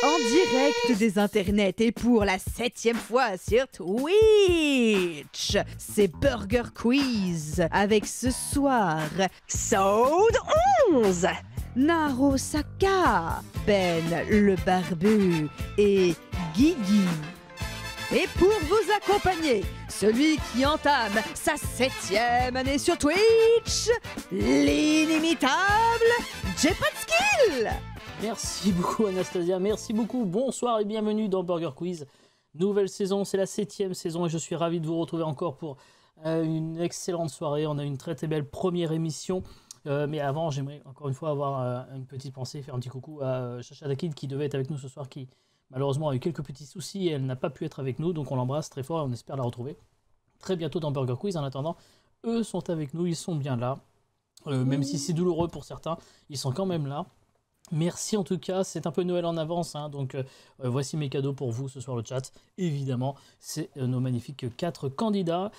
En direct des internets et pour la 7e fois sur Twitch, c'est Burger Quiz avec ce soir Sode 11, Naro Saka, Ben le Barbu et Guigui. Et pour vous accompagner, celui qui entame sa 7e année sur Twitch, l'inimitable J-Pat-Skill. Merci beaucoup Anastasia, merci beaucoup, bonsoir et bienvenue dans Burger Quiz. Nouvelle saison, c'est la 7e saison et je suis ravi de vous retrouver encore pour une excellente soirée. On a une très très belle première émission, mais avant j'aimerais encore une fois avoir une petite pensée, faire un petit coucou à Chacha Dakid qui devait être avec nous ce soir, qui malheureusement a eu quelques petits soucis et elle n'a pas pu être avec nous, donc on l'embrasse très fort et on espère la retrouver très bientôt dans Burger Quiz. En attendant, eux sont avec nous, ils sont bien là, même si c'est douloureux pour certains, ils sont quand même là. Merci en tout cas, c'est un peu Noël en avance, hein, donc voici mes cadeaux pour vous ce soir le chat. Évidemment, c'est nos magnifiques 4 candidats.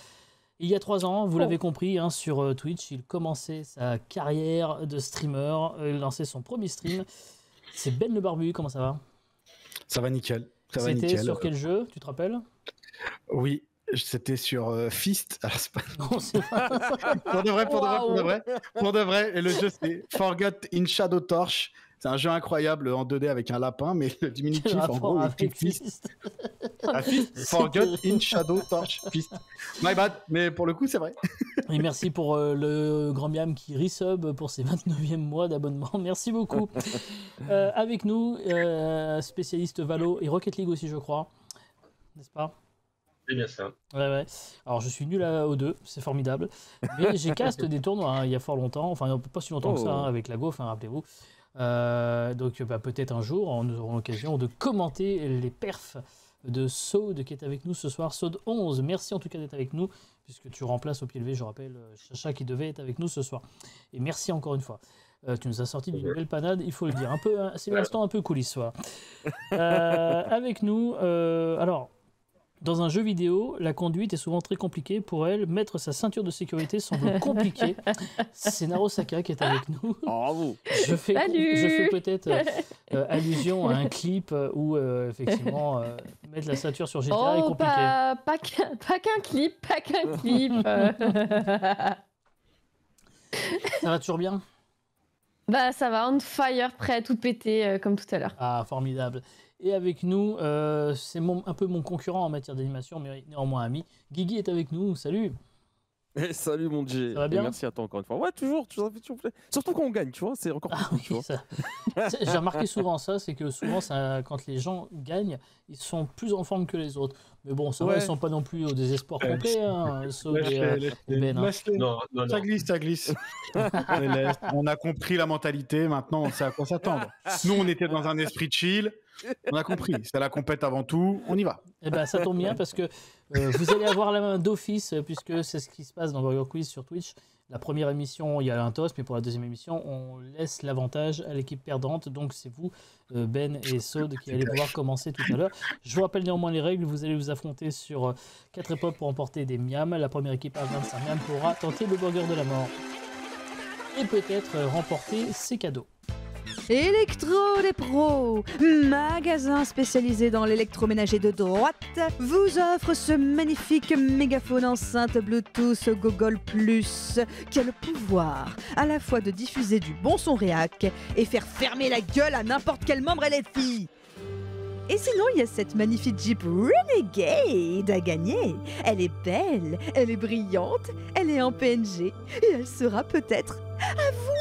Il y a 3 ans, vous l'avez compris, hein, sur Twitch, il commençait sa carrière de streamer, il lançait son premier stream. C'est Ben le Barbu, comment ça va? Ça va nickel. C'était sur quel jeu, tu te rappelles? Oui, c'était sur Fist. Alors, c'est pas... Non, c'est pas... pour de vrai. Et le jeu, c'est Forgot in Shadow Torch. C'est un jeu incroyable en 2D avec un lapin, mais le diminutif, en gros, est Fist. Fist, Forgot in Shadow Torch, Fist. My bad, mais pour le coup, c'est vrai. Et merci pour le grand miam qui resub pour ses 29e mois d'abonnement. Merci beaucoup. Avec nous, spécialiste Valo et Rocket League aussi, je crois. N'est-ce pas? C'est bien ça. Ouais. Alors, je suis nul aux deux, c'est formidable. Mais j'ai cast des tournois il y a fort longtemps, enfin, pas si longtemps que ça, avec la Gauf, rappelez-vous. Donc, peut-être un jour, nous aurons l'occasion de commenter les perfs de Sode qui est avec nous ce soir. Sode 11, merci en tout cas d'être avec nous, puisque tu remplaces au pied levé, je rappelle, Chacha qui devait être avec nous ce soir. Et merci encore une fois. Tu nous as sorti d'une belle panade, il faut le dire. C'est l'instant un peu coulisses, voilà. Avec nous, alors... Dans un jeu vidéo, la conduite est souvent très compliquée. Pour elle, mettre sa ceinture de sécurité semble compliqué. C'est Naro Saka qui est avec nous. Bravo. Je fais peut-être allusion à un clip où, effectivement, mettre la ceinture sur GTA est compliqué. Pas qu'un clip, Ça va toujours bien? Bah ça va, on fire, prêt à tout péter comme tout à l'heure. Ah, formidable. Et avec nous, c'est un peu mon concurrent en matière d'animation, mais néanmoins ami. Guigui est avec nous, salut. Salut mon Dieu. Ça va bien? Merci à toi encore une fois. Ouais, toujours, ça fait toujours plaisir. Surtout quand on gagne, tu vois, c'est encore plus cool, tu vois. J'ai remarqué souvent ça, c'est que souvent, quand les gens gagnent, ils sont plus en forme que les autres. Mais bon, ça va, ils sont pas non plus au désespoir complet, hein, Ben. Non. Ça glisse. On a compris la mentalité, maintenant on sait à quoi s'attendre. Nous, on était dans un esprit chill. On a compris, c'est la compète avant tout, on y va. Eh ben, ça tombe bien parce que vous allez avoir la main d'office puisque c'est ce qui se passe dans Burger Quiz sur Twitch. La première émission, il y a un toss, mais pour la deuxième émission, on laisse l'avantage à l'équipe perdante. Donc c'est vous, Ben et Sode, qui allez pouvoir commencer tout à l'heure. Je vous rappelle néanmoins les règles. Vous allez vous affronter sur 4 époques pour emporter des miams. La première équipe à 25 miams pourra tenter le burger de la mort et peut-être remporter ses cadeaux. Electro des Pros, magasin spécialisé dans l'électroménager de droite, vous offre ce magnifique mégaphone enceinte Bluetooth Google Plus qui a le pouvoir à la fois de diffuser du bon son réac et faire fermer la gueule à n'importe quel membre LFI. Et sinon, il y a cette magnifique Jeep Renegade à gagner. Elle est belle, elle est brillante, elle est en PNG et elle sera peut-être à vous.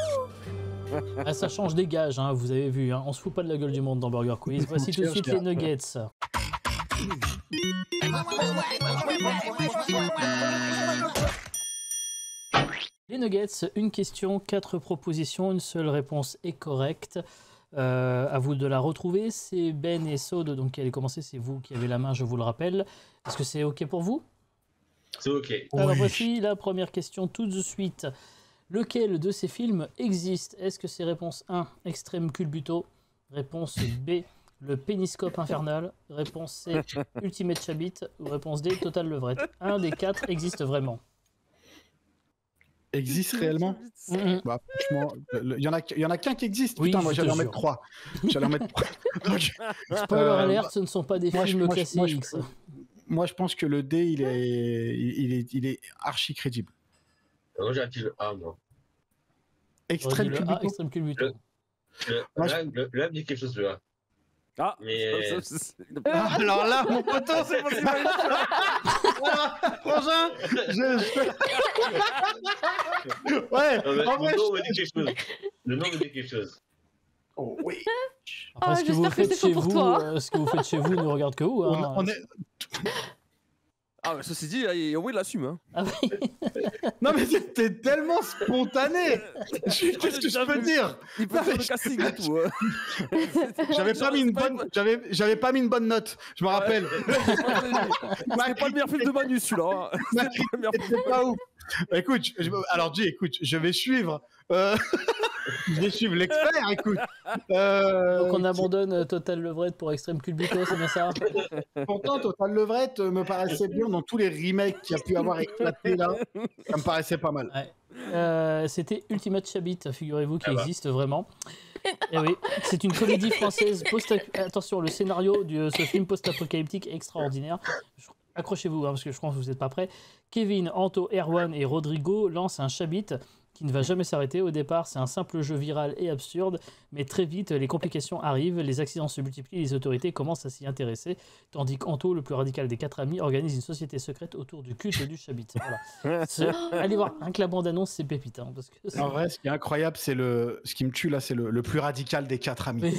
Ah, ça change des gages, hein, vous avez vu, hein. On se fout pas de la gueule du monde dans Burger Quiz. Voici tout de suite les nuggets. Les nuggets, une question, 4 propositions, une seule réponse est correcte. À vous de la retrouver. C'est Ben et Sode donc qui allez commencer, c'est vous qui avez la main, je vous le rappelle. Est-ce que c'est OK pour vous? C'est OK. Alors voici la première question tout de suite. Lequel de ces films existe? Est-ce que c'est réponse 1, Extrême Culbuto? Réponse B, Le Péniscope Infernal? Réponse C, Ultimate Chabit? Ou réponse D, Total Levrette? Un des 4 existe vraiment. existe réellement? Bah, franchement, il y en a qu'un qui existe. Oui, Putain, moi je j'allais te en mettre jure. 3. J'allais en mettre 3. Spoiler alert, ce ne sont pas des films classés X. Moi, je pense que le D, il est archi crédible. Moi, j'ai activé le A, moi. Extrême Le A, Cubico. Extrême Culbuto. Moi, Le A me dit quelque chose, le A. Ah, Mais- Ah, alors là, mon poteau, c'est possible. Frangin, ouais, en vrai, Le nom me dit quelque chose. Le nom me dit quelque chose. Oh, oui. Après, ce que vous j'espère que faites c'est faux chez pour vous, toi. ce que vous faites chez vous ne regarde que vous. Hein. On est... Ah, mais ceci dit, au moins il l'assume. Hein. Ah oui. Non, mais c'était tellement spontané. Qu'est-ce que je peux dire? Il peut faire le casting et tout. Hein. J'avais pas mis une bonne note, je me rappelle. C'est pas le meilleur film de Manu, celui-là. Hein. Ma C'est pas le meilleur film. C'était pas ouf. Écoute, alors Jay, écoute, je vais suivre. Je vais suivre l'expert, écoute. Donc on abandonne Total Levrette pour Extreme Culbuto, c'est bien ça? Pourtant, Total Levrette me paraissait bien dans tous les remakes qu'il y a pu avoir éclaté là. Ça me paraissait pas mal. Ouais. C'était Ultimate Chabit, figurez-vous, qui existe vraiment. Et oui, c'est une comédie française attention, le scénario de ce film post-apocalyptique est extraordinaire. Accrochez-vous, hein, parce que je pense que vous n'êtes pas prêts. Kevin, Anto, Erwan et Rodrigo lancent un Chabit qui ne va jamais s'arrêter. Au départ, c'est un simple jeu viral et absurde, mais très vite, les complications arrivent, les accidents se multiplient, les autorités commencent à s'y intéresser, tandis qu'Anto, le plus radical des 4 amis, organise une société secrète autour du culte du Chabit. Voilà. Allez voir, un que la bande-annonce, c'est pépite. Hein, parce que En vrai, ce qui est incroyable, c'est ce qui me tue là, c'est le plus radical des 4 amis.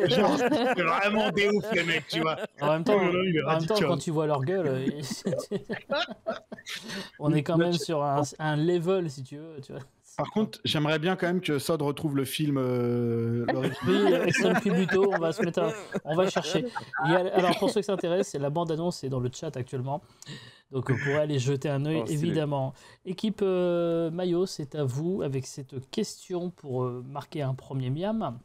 Genre, c'est vraiment des ouf les mecs, tu vois. En même temps, quand tu vois leur gueule, on est quand même sur un level, si tu veux. Tu vois. Par contre, j'aimerais bien quand même que Sod retrouve le film. Oui, Extreme Culbuto, on va chercher. Alors pour ceux qui s'intéressent, la bande-annonce est dans le chat actuellement. Donc vous pourrez aller jeter un œil, évidemment. Équipe Maillot, c'est à vous avec cette question pour marquer un premier miam.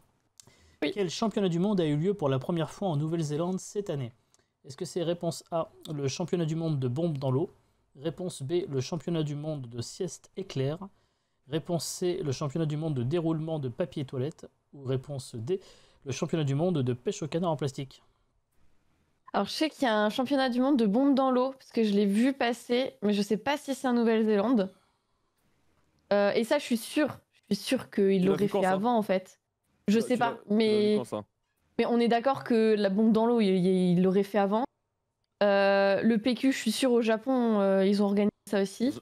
Oui. Quel championnat du monde a eu lieu pour la première fois en Nouvelle-Zélande cette année? Est-ce que c'est réponse A, le championnat du monde de bombe dans l'eau? Réponse B, le championnat du monde de sieste éclair? Réponse C, le championnat du monde de déroulement de papier toilette? Ou réponse D, le championnat du monde de pêche au canard en plastique? Alors je sais qu'il y a un championnat du monde de bombe dans l'eau, parce que je l'ai vu passer, mais je sais pas si c'est en Nouvelle-Zélande. Et ça, je suis sûre qu'il l'aurait fait avant, en fait. Je sais pas, mais on est d'accord que la bombe dans l'eau, il l'aurait fait avant. Le PQ, je suis sûre, au Japon, ils ont organisé ça aussi.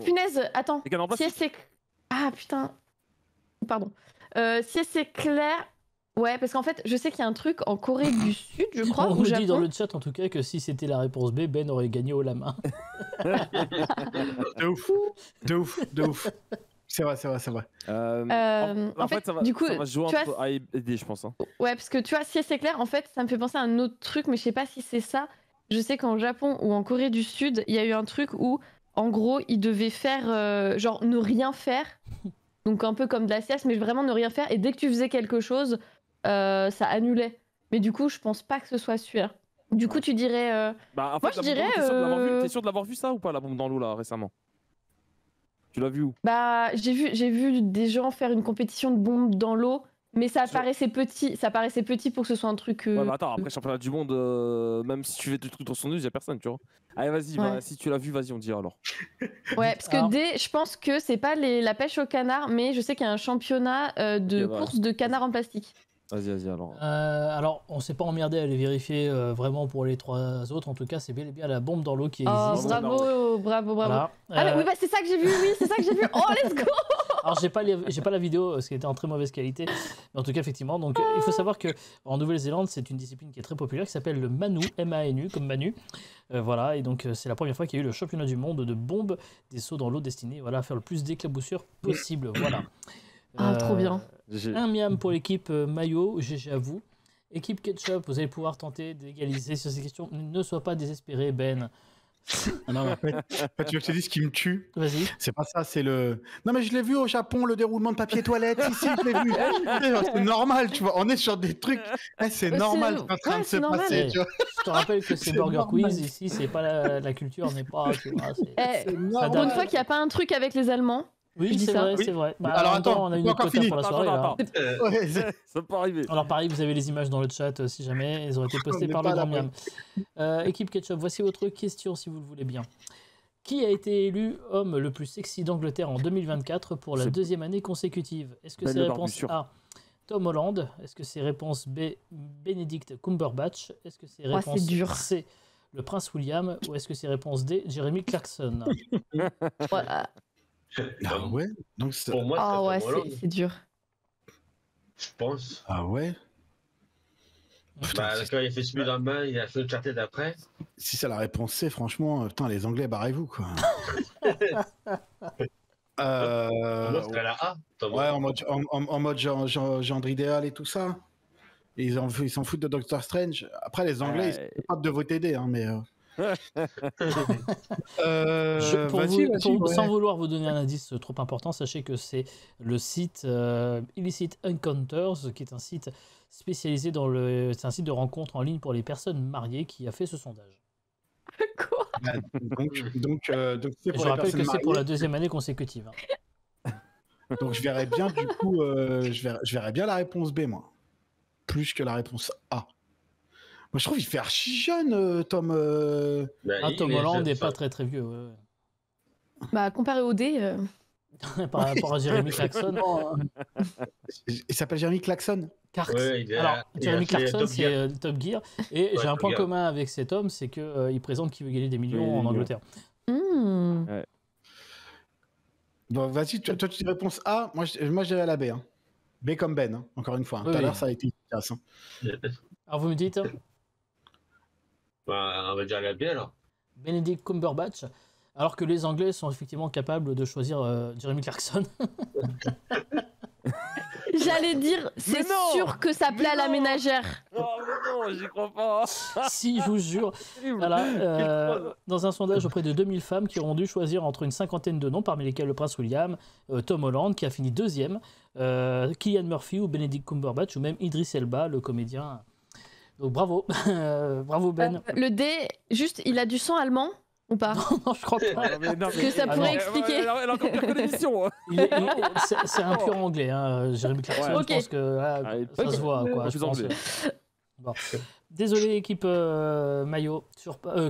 Punaise, attends. Si c'est... Ah, putain. Pardon. Si c'est clair... Ouais, parce qu'en fait, je sais qu'il y a un truc en Corée du Sud, je crois, on ou nous Japon. dit dans le chat, en tout cas, que si c'était la réponse B, Ben aurait gagné haut la main. De ouf. C'est vrai. En fait, ça va, du coup, ça va se jouer entre A et D, je pense. Hein. Ouais, parce que tu vois, si c'est clair, en fait, ça me fait penser à un autre truc, mais je sais pas si c'est ça. Je sais qu'en Japon ou en Corée du Sud, il y a eu un truc où, en gros, ils devaient faire, genre, ne rien faire. Donc un peu comme de la sieste, mais vraiment ne rien faire. Et dès que tu faisais quelque chose, ça annulait. Mais du coup, je pense pas que ce soit celui-là. Du coup, tu dirais... Bah, en fait, moi, je dirais... T'es sûr de l'avoir vu ça ou pas, la bombe dans l'eau, là, récemment? Tu l'as vu où? Bah, j'ai vu des gens faire une compétition de bombes dans l'eau, mais ça paraissait petit. Ça paraissait petit pour que ce soit un truc... Ouais, bah attends, après, championnat du monde, même si tu fais des trucs dans son news, y'a personne, tu vois. Allez, vas-y, Ouais. si tu l'as vu, vas-y, on dit alors. Ouais, parce que D, je pense que c'est pas la pêche au canard, mais je sais qu'il y a un championnat de course de canard en plastique. Vas-y, alors. Alors, on s'est pas emmerdé à aller vérifier vraiment pour les 3 autres. En tout cas, c'est bel et bien la bombe dans l'eau qui existe. Bravo. Voilà. Ah, oui, bah, c'est ça que j'ai vu, Oh, let's go. Alors, j'ai pas la vidéo, ce qui était en très mauvaise qualité. Mais en tout cas, effectivement. Donc, il faut savoir qu'en Nouvelle-Zélande, c'est une discipline qui est très populaire, qui s'appelle le Manu, M-A-N-U, comme Manu. Voilà, et donc, c'est la première fois qu'il y a eu le championnat du monde de bombes, des sauts dans l'eau destinés à faire le plus d'éclaboussures possible. Voilà. Trop bien. Un miam pour l'équipe Maillot, GG à vous. Équipe Ketchup, vous allez pouvoir tenter d'égaliser sur ces questions. Ne sois pas désespéré, Ben. Non, mais en fait, tu veux que je te dise ce qui me tue? Vas-y. C'est pas ça, c'est le. Non, mais je l'ai vu au Japon, le déroulement de papier toilette. Si, je l'ai vu. C'est normal, tu vois. On est sur des trucs. C'est normal ce qui est en train de se passer. Tu vois. Je te rappelle que c'est Burger Quiz ici, c'est pas la culture n'est pas. Tu vois, pour une fois qu'il n'y a pas un truc avec les Allemands. Oui, c'est vrai, c'est vrai. Bah, alors attends, on a une autre quota pour la soirée. Ça peut arriver. Alors pareil, vous avez les images dans le chat si jamais elles ont été postées par le grand miam. Équipe Ketchup, voici votre question si vous le voulez bien. Qui a été élu homme le plus sexy d'Angleterre en 2024 pour la deuxième année consécutive? Est-ce que c'est réponse A, Tom Holland? Est-ce que c'est réponse B, Benedict Cumberbatch? Est-ce que c'est réponse C, le prince William? Ou est-ce que c'est réponse D, Jeremy Clarkson? Voilà. Ah ouais. Donc pour moi, c'est dur. Je pense. Ah ouais. Bah, quand il a fait celui dans la main, il a fait le charter d'après. Si c'est la réponse C, franchement, putain, les Anglais, barrez-vous, quoi. Moi, c'est la A. Ouais, en mode genre idéal et tout ça. Et ils s'en foutent de Doctor Strange. Après, les Anglais, ils sont capables de voter D, hein, mais. Sans vouloir vous donner un indice trop important, sachez que c'est le site Illicit Encounters, qui est un site spécialisé c'est un site de rencontre en ligne pour les personnes mariées qui a fait ce sondage. Quoi? Donc je rappelle que c'est pour la deuxième année consécutive. Hein. Donc je verrais bien du coup, je verrais bien la réponse B, moi, plus que la réponse A. Moi, je trouve qu'il fait archi jeune, Tom. Tom Holland n'est pas très très vieux. Ouais. Bah, comparé au D. Par rapport à Jeremy Clarkson. Il s'appelle Jeremy Clarkson. Alors, Jeremy Clarkson, c'est Top Gear. Et j'ai un point commun avec cet homme, c'est qu'il présente Qui veut gagner des millions en Angleterre. Ouais. Bon, vas-y, toi, tu dis réponse A. Moi, je dirais la B. Hein. B comme Ben, hein, encore une fois. Tout à l'heure, ça a été efficace. Hein. Alors, vous me dites on va dire la B alors. Benedict Cumberbatch, alors que les Anglais sont effectivement capables de choisir Jeremy Clarkson. J'allais dire, c'est sûr que ça plaît à la ménagère. Oh mais non, j'y crois pas. Si, je vous jure. Voilà, dans un sondage auprès de 2000 femmes qui auront dû choisir entre une cinquantaine de noms, parmi lesquels le prince William, Tom Holland, qui a fini deuxième, Cillian Murphy ou Benedict Cumberbatch, ou même Idris Elba, le comédien. Donc bravo, bravo Ben. Le D, juste, il a du sang allemand ou pas? Non, je crois pas. Parce que ça pourrait expliquer. Elle a encore pire que l'émission. C'est un pur anglais, hein, Jeremy Clarkson. Je pense que ça se voit. Quoi, je pense. Bon. Désolé, équipe Mayo,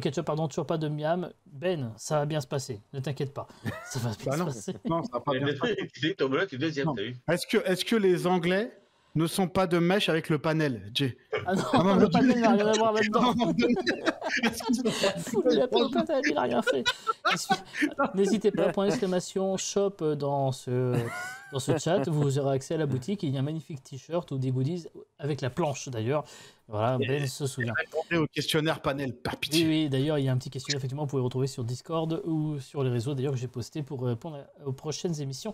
Ketchup, pardon, toujours pas de miam. Ben, ça va bien se passer, ne t'inquiète pas. Ça va bien se passer. Non, ça va pas bien se passer. Tu es deuxième, t'as vu? Est-ce que les Anglais ne sont pas de mèche avec le panel, Jay? Ah non, le panel n'a rien à voir là-dedans. Le panel, il n'a rien fait. N'hésitez pas, point d'exclamation shop dans ce chat, vous aurez accès à la boutique. Il y a un magnifique t-shirt ou des goodies avec la planche d'ailleurs. Voilà, Ben se souvient. Répondez au questionnaire panel, par pitié. Oui, d'ailleurs, il y a un petit questionnaire, effectivement, vous pouvez retrouver sur Discord ou sur les réseaux d'ailleurs que j'ai posté pour répondre aux prochaines émissions.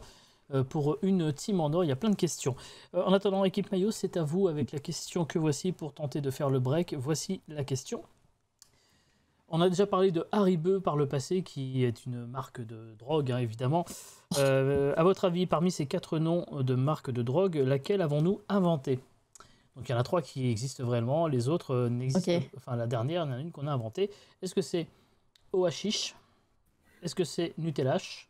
Pour une team en or, il y a plein de questions. En attendant, équipe Maillot, c'est à vous avec la question que voici pour tenter de faire le break. Voici la question. On a déjà parlé de Haribo par le passé, qui est une marque de drogue, hein, évidemment. À votre avis, parmi ces 4 noms de marques de drogue, laquelle avons-nous inventé? Donc il y en a 3 qui existent vraiment, les autres n'existent pas. Enfin, la dernière, il y en a une qu'on a inventée. Est-ce que c'est Oashish? Est-ce que c'est Nutellash?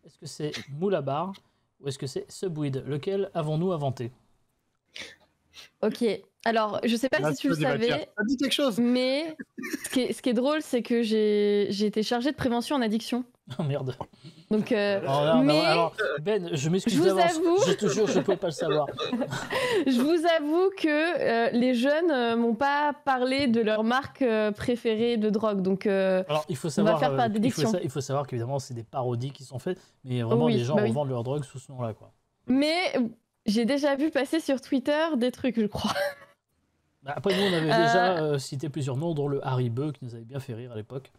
Est-ce que c'est Moulabar? Ou est-ce que c'est Subweed? Lequel avons-nous inventé? Ok, alors je sais pas si tu le savais, ça dit quelque chose. Mais ce qui est drôle, c'est que j'ai été chargée de prévention en addiction. Oh merde. Donc, alors, Ben, je m'excuse d'avance. Je te jure, je ne pouvais pas le savoir. Je vous avoue que les jeunes m'ont pas parlé de leur marque préférée de drogue. Donc, alors, il faut savoir, on va faire par déduction. Il faut savoir qu'évidemment, c'est des parodies qui sont faites, mais vraiment, les gens revendent leur drogue sous ce nom-là, quoi. Mais j'ai déjà vu passer sur Twitter des trucs, je crois. Après, nous, on avait déjà cité plusieurs noms, dont le Haribo, qui nous avait bien fait rire à l'époque.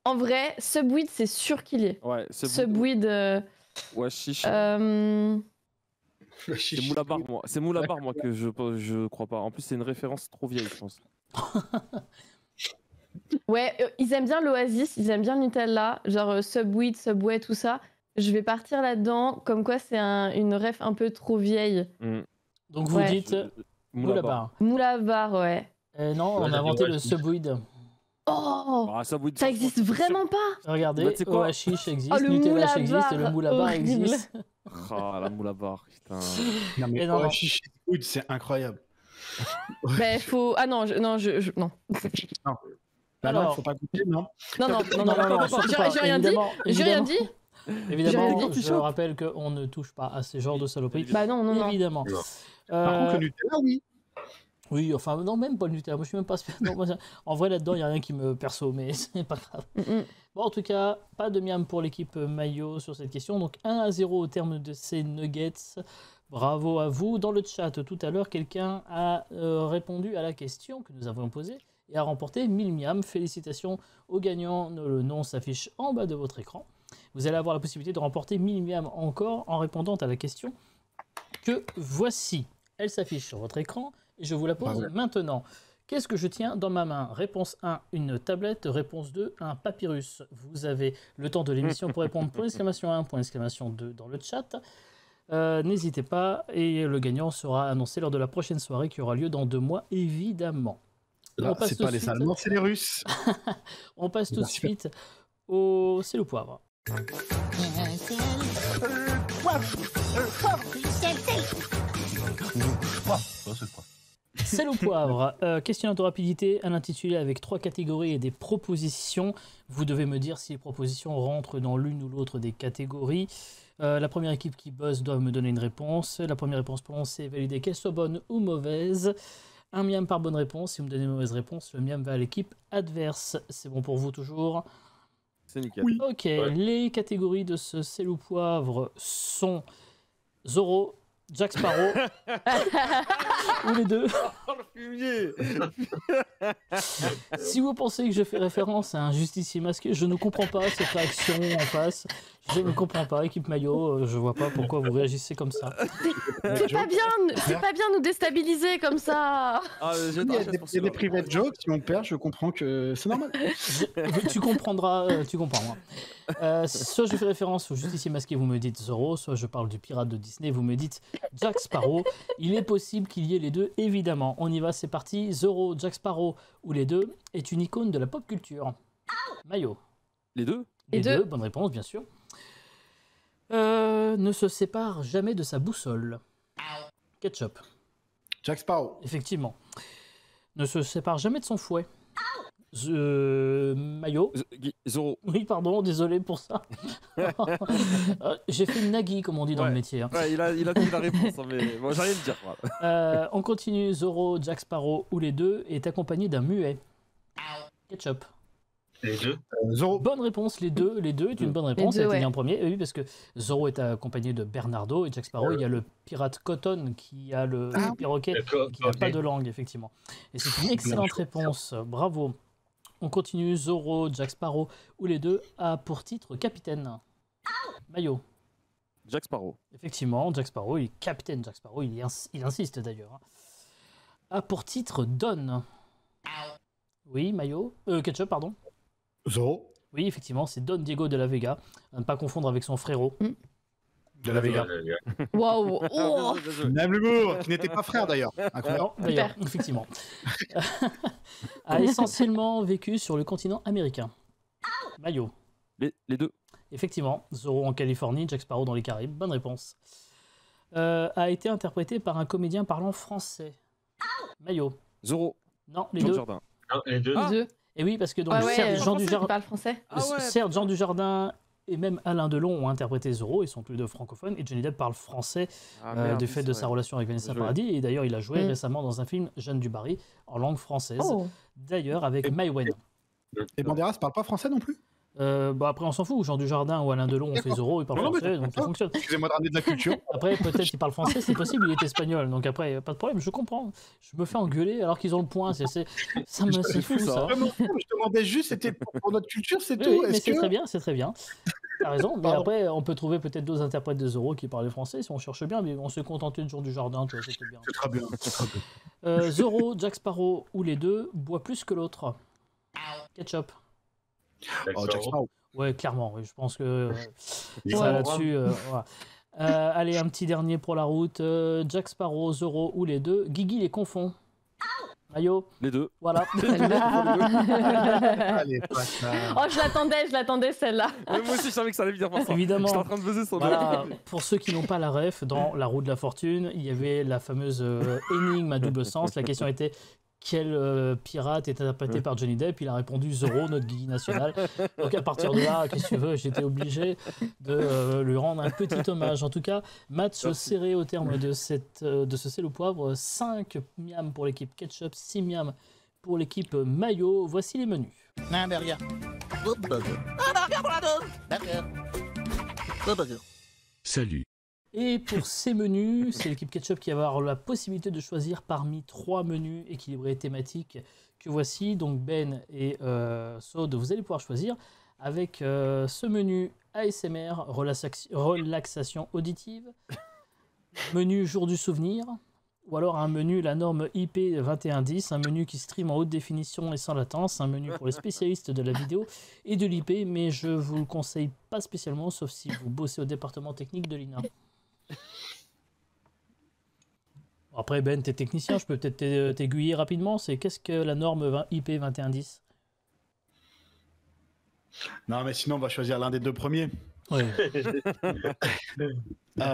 En vrai, Subweed, c'est sûr qu'il y est. Ouais, Subweed. Ouais, chiche. C'est Moulabar, moi. C'est Moulabar, moi, que je crois pas. En plus, c'est une référence trop vieille, je pense. Ouais, ils aiment bien l'Oasis, ils aiment bien le Nutella, genre Subweed, Subway, tout ça. Je vais partir là-dedans, comme quoi c'est une ref un peu trop vieille. Donc vous dites Moulabar. Moulabar, ouais. Non, on a inventé le Subweed. Oh, ça existe vraiment pas. Regardez, c'est quoi Oachish existe, le Nutella existe et le Moulabar horrible. existe. Oh, la Moulabar, putain. Non, mais non. Oachish Food, c'est incroyable. Ben, faut... Ah non, non. Bah non, faut pas goûter, non. Non. J'ai rien dit. J'ai rien dit. Évidemment, je rappelle qu'on ne touche pas à ces genres de saloperies. Bah non. Évidemment. Par contre, le Nutella, oui. Oui, enfin, non, même pas le Nutella. Moi, je suis même pas. Non, moi, en vrai, là-dedans, il n'y a rien qui me perso, mais c'est pas grave. Bon, en tout cas, pas de miam pour l'équipe maillot sur cette question. Donc, 1-0 au terme de ces nuggets. Bravo à vous. Dans le chat, tout à l'heure, quelqu'un a répondu à la question que nous avons posée et a remporté 1000 miam. Félicitations aux gagnants. Le nom s'affiche en bas de votre écran. Vous allez avoir la possibilité de remporter 1000 miam encore en répondant à la question que voici. Elle s'affiche sur votre écran et je vous la pose maintenant. Qu'est-ce que je tiens dans ma main? Réponse 1, une tablette. Réponse 2, un papyrus. Vous avez le temps de l'émission pour répondre. Point d'exclamation 1, point d'exclamation 2 dans le chat. N'hésitez pas et le gagnant sera annoncé lors de la prochaine soirée qui aura lieu dans 2 mois, évidemment. Là, c'est pas les Allemands, c'est les Russes. On passe tout de suite au sel au poivre. Sel au poivre, questionnaire de rapidité, un intitulé avec 3 catégories et des propositions. Vous devez me dire si les propositions rentrent dans l'une ou l'autre des catégories. La première équipe qui buzz doit me donner une réponse. La première réponse prononcée est validée, qu'elle soit bonne ou mauvaise. Un miam par bonne réponse. Si vous me donnez une mauvaise réponse, le miam va à l'équipe adverse. C'est bon pour vous toujours? C'est nickel. Oui. Ok, les catégories de ce sel ou poivre sont Zoro, Jack Sparrow, ou les deux. Oh, le fumier. Si vous pensez que je fais référence à un justicier masqué, je ne comprends pas cette réaction en face. Je ne comprends pas, équipe maillot, je vois pas pourquoi vous réagissez comme ça. C'est pas bien nous déstabiliser comme ça. Il y a des private jokes, si on perd, je comprends que c'est normal. Tu comprendras. Soit je fais référence au justicier masqué, vous me dites Zoro, soit je parle du pirate de Disney, vous me dites Jack Sparrow. Il est possible qu'il y ait les deux, évidemment. On y va, c'est parti. Zoro, Jack Sparrow ou les deux est une icône de la pop culture. Maillot. Les deux? Les deux, bonne réponse, bien sûr. Ne se sépare jamais de sa boussole. Ketchup. Jack Sparrow. Effectivement. Ne se sépare jamais de son fouet. Maillot. Zoro. Oui, pardon, désolé pour ça. J'ai fait une nagui, comme on dit dans le métier. Hein. Ouais, il a dit la réponse, hein, mais bon, j'ai rien à dire. Voilà. On continue. Zoro, Jack Sparrow ou les deux est accompagné d'un muet. Ketchup. Les deux. Zoro. Bonne réponse, les deux est une bonne réponse. Les deux, Elle a été dit en premier. Oui, parce que Zoro est accompagné de Bernardo et Jack Sparrow, il y a le pirate Cotton qui a le perroquet qui n'a pas de langue, effectivement. Et c'est une excellente réponse. Bravo. On continue. Zoro, Jack Sparrow ou les deux a pour titre capitaine. Maillot. Jack Sparrow. Effectivement, Jack Sparrow, il est capitaine Jack Sparrow, il insiste d'ailleurs. A pour titre Don. Oui, Maillot. Ketchup, pardon. Zoro. Oui, effectivement, c'est Don Diego de la Vega. À ne pas confondre avec son frérot. De la Vega. Waouh. Oh. Même l'humour, qui n'était pas frère d'ailleurs. Non, d'ailleurs, effectivement. A essentiellement vécu sur le continent américain. Maillot. Les deux. Effectivement, Zoro en Californie, Jack Sparrow dans les Caraïbes. Bonne réponse. A été interprété par un comédien parlant français. Maillot. Zoro. Non, les Jean deux. Dujardin. Non, les deux. Les deux. Et oui, parce que donc, Ouais, certes, Jean français, Dujardin, tu parles français. certes, Jean Dujardin et même Alain Delon ont interprété Zoro, ils sont tous les deux francophones, et Johnny Depp parle français du fait de sa relation avec Vanessa Paradis, et d'ailleurs il a joué récemment dans un film, Jeanne du Barry, en langue française, d'ailleurs avec Mai Wen. Et Banderas parle pas français non plus? Après on s'en fout, Jean Dujardin ou Alain Delon ont fait Zoro, ils parlent français, donc ça fonctionne. Excusez-moi de ramener de la culture. Après peut-être qu'il parle français, c'est possible, il est espagnol, donc après pas de problème, je comprends. Je me fais engueuler alors qu'ils ont le point, c'est fou ça. Je demandais juste, c'était pour notre culture, c'est tout. Oui, mais c'est très bien, c'est très bien. T'as raison, mais après on peut trouver peut-être d'autres interprètes de Zoro qui parlaient français si on cherche bien, mais on s'est contenté de Jean Dujardin, tu vois, c'était bien. C'est très bien. Zoro, Jack Sparrow ou les deux boit plus que l'autre. Ketchup. Oh, Jack Sparrow. Ouais, clairement, oui, je pense que Ouais. ça là-dessus. Voilà. Allez, un petit dernier pour la route. Jack Sparrow, Zoro ou les deux. Guigui les confond. Mayo. Les deux. Voilà. Allez, pas ça. Oh, je l'attendais celle-là. Ouais, moi aussi, je savais que ça allait venir par ça. Évidemment. J'étais en train de buzzer sur Voilà, pour ceux qui n'ont pas la ref, dans La roue de la fortune, il y avait la fameuse énigme à double sens. La question était quel pirate est interprété par Johnny Depp? Il a répondu Zoro, notre Guigui national. Donc à partir de là, qu'est-ce que tu veux, j'étais obligé de lui rendre un petit hommage. En tout cas, match serré au terme de ce sel au poivre. 5 miams pour l'équipe Ketchup, 6 miams pour l'équipe Mayo. Voici les menus. Un burger. Deux burgers. Un burger pour la deux. Burger. Deux burgers. Salut. Et pour ces menus, c'est l'équipe Ketchup qui va avoir la possibilité de choisir parmi 3 menus équilibrés thématiques que voici. Donc Ben et Sod, vous allez pouvoir choisir avec ce menu ASMR, relaxation auditive, menu jour du souvenir, ou alors un menu la norme IP 2110, un menu qui stream en haute définition et sans latence, un menu pour les spécialistes de la vidéo et de l'IP, mais je vous le conseille pas spécialement, sauf si vous bossez au département technique de l'INA. Après Ben, t'es technicien, je peux peut-être t'aiguiller rapidement. C'est qu'est-ce que la norme IP 2110? Non, mais sinon, on va choisir l'un des deux premiers. Oui. Mais